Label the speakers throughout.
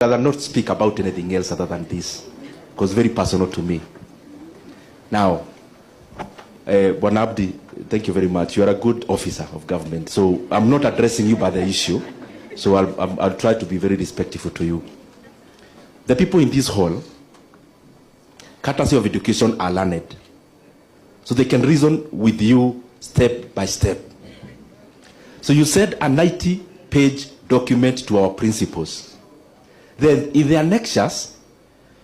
Speaker 1: rather not speak about anything else other than this, because very personal to me. Now, Bwana Abdi, thank you very much. You are a good officer of government, so I'm not addressing you by the issue, so I'll try to be very respectful to you. The people in this hall, courtesy of education, are learned, so they can reason with you step by step. So you said a 90-page document to our principals. Then in the annexures,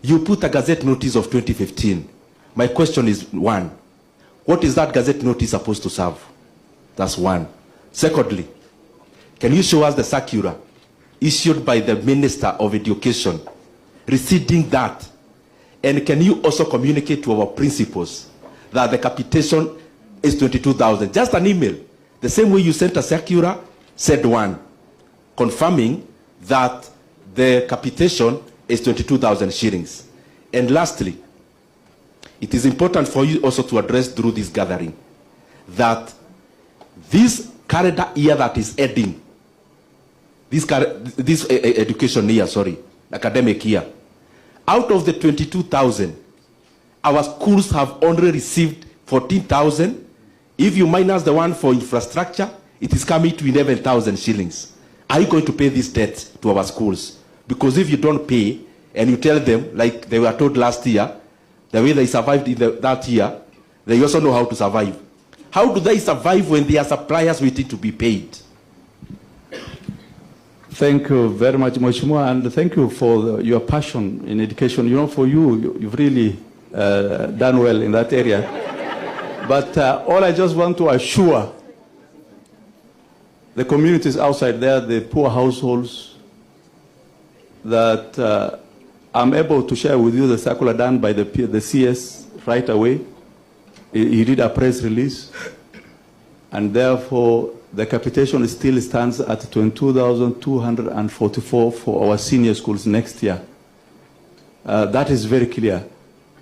Speaker 1: you put a gazette notice of 2015. My question is, one, what is that gazette notice supposed to serve? That's one. Secondly, can you show us the circular issued by the Minister of Education receding that? And can you also communicate to our principals that the capitation is 22,000? Just an email. The same way you sent a circular, said one, confirming that the capitation is 22,000 shillings. And lastly, it is important for you also to address through this gathering that this calendar year that is ending, this education year, academic year, out of the 22,000, our schools have only received 14,000. If you minus the one for infrastructure, it is coming to 11,000 shillings. Are you going to pay this debt to our schools? Because if you don't pay, and you tell them, like they were told last year, the way they survived in that year, they also know how to survive. How do they survive when they are suppliers waiting to be paid?
Speaker 2: Thank you very much, Mheshimiwa, and thank you for your passion in education. You know, for you've really done well in that area. But all I just want to assure the communities outside there, the poor households, that I'm able to share with you the circular done by the CS right away. He did a press release, and therefore the capitation still stands at 22,244 for our senior schools next year. That is very clear.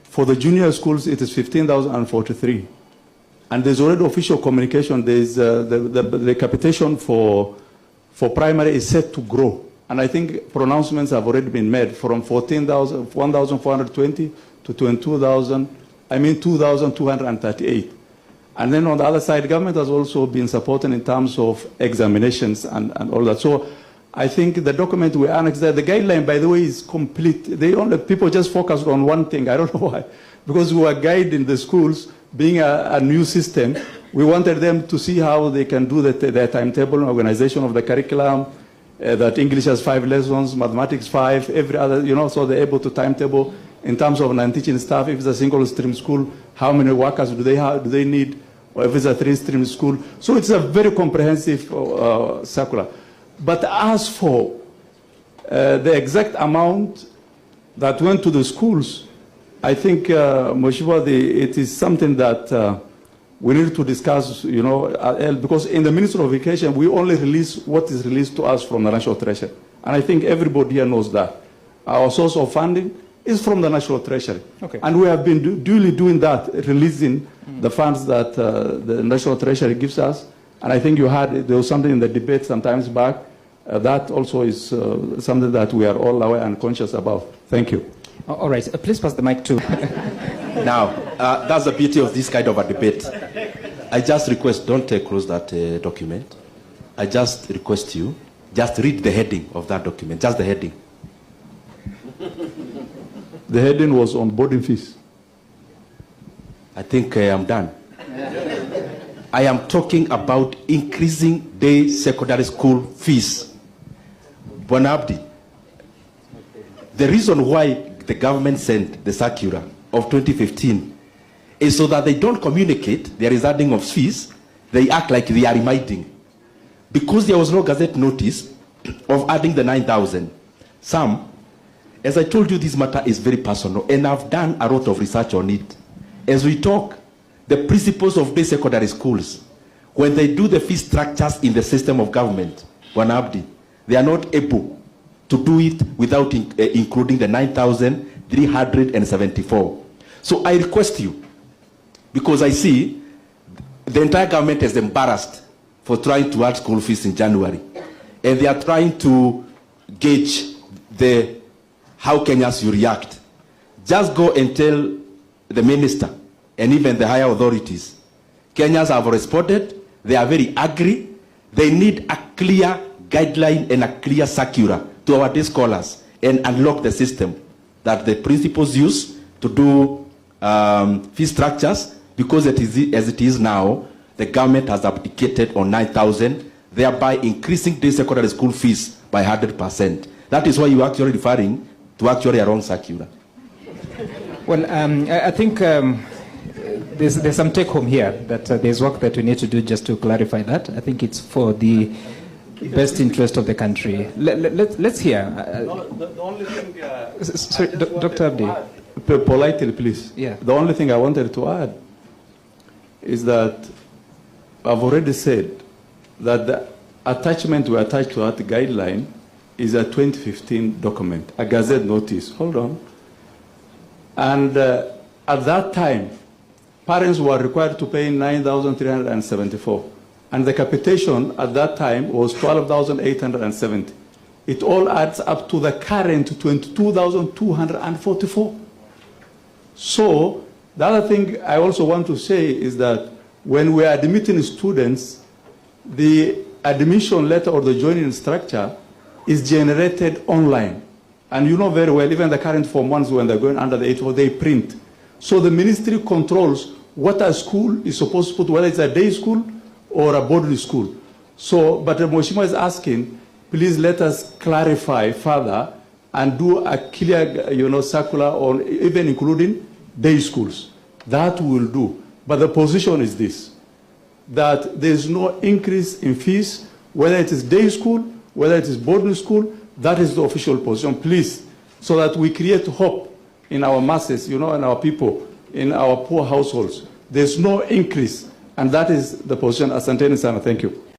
Speaker 2: For the junior schools, it is 15,043. And there's already official communication. There's the capitation for primary is set to grow. And I think pronouncements have already been made from 1,420 to 2,238. And then on the other side, government has also been supporting in terms of examinations and all that. So I think the document we annexed there, the guideline, by the way, is complete. People just focused on one thing. I don't know why. Because we were guiding the schools, being a new system, we wanted them to see how they can do their timetable and organization of the curriculum, that English has 5 lessons, mathematics 5, every other, so they're able to timetable in terms of non-teaching staff. If it's a single stream school, how many workers do they need, or if it's a 3-stream school. So it's a very comprehensive circular. But as for the exact amount that went to the schools, I think, Mheshimiwa, it is something that we need to discuss, because in the Ministry of Education, we only release what is released to us from the National Treasury. And I think everybody here knows that. Our source of funding is from the National Treasury. Okay. And we have been duly doing that, releasing the funds that the National Treasury gives us. And I think you heard, there was something in the debate some times back. That also is something that we are all aware and conscious about. Thank you.
Speaker 3: All right, please pass the mic to.
Speaker 1: Now, that's the beauty of this kind of a debate. I just request, don't close that document. I just request you, just read the heading of that document, just the heading.
Speaker 2: The heading was on boarding fees.
Speaker 1: I think I'm done. I am talking about increasing day secondary school fees. Bwana Abdi, the reason why the government sent the circular of 2015 is so that they don't communicate the reserving of fees. They act like they are reminding. Because there was no gazette notice of adding the 9,000. Some, as I told you, this matter is very personal, and I've done a lot of research on it. As we talk, the principals of day secondary schools, when they do the fee structures in the system of government, Bwana Abdi, they are not able to do it without including the 9,374. So I request you, because I see the entire government is embarrassed for trying to add school fees in January. And they are trying to gauge the how Kenyans will react. Just go and tell the minister and even the higher authorities. Kenyans have responded. They are very angry. They need a clear guideline and a clear circular to our day scholars and unlock the system that the principals use to do fee structures, because as it is now, the government has abdicated on 9,000, thereby increasing the secondary school fees by 100%. That is why you are actually referring to actually a wrong circular.
Speaker 3: Well, I think there's some take home here, that there's work that we need to do just to clarify that. I think it's for the best interest of the country. Let's hear.
Speaker 2: The only thing...
Speaker 3: sorry, Dr. Abdi.
Speaker 2: Politely, please.
Speaker 3: Yeah.
Speaker 2: The only thing I wanted to add is that I've already said that the attachment we attached to that guideline is a 2015 document, a Gazette notice. Hold on. And at that time, parents were required to pay 9,374. And the capitation at that time was 12,870. It all adds up to the current 22,244. So the other thing I also want to say is that when we are admitting students, the admission letter or the joining structure is generated online. And you know very well, even the current Form 1s, when they're going under the 8, they print. So the ministry controls what a school is supposed to put, whether it's a day school or a boarding school. So, but Mheshimiwa is asking, please let us clarify further and do a clear, circular on even including day schools. That will do. But the position is this, that there's no increase in fees, whether it is day school, whether it is boarding school. That is the official position, please, so that we create hope in our masses, in our people, in our poor households. There's no increase, and that is the position. Asanteni sana. Thank you.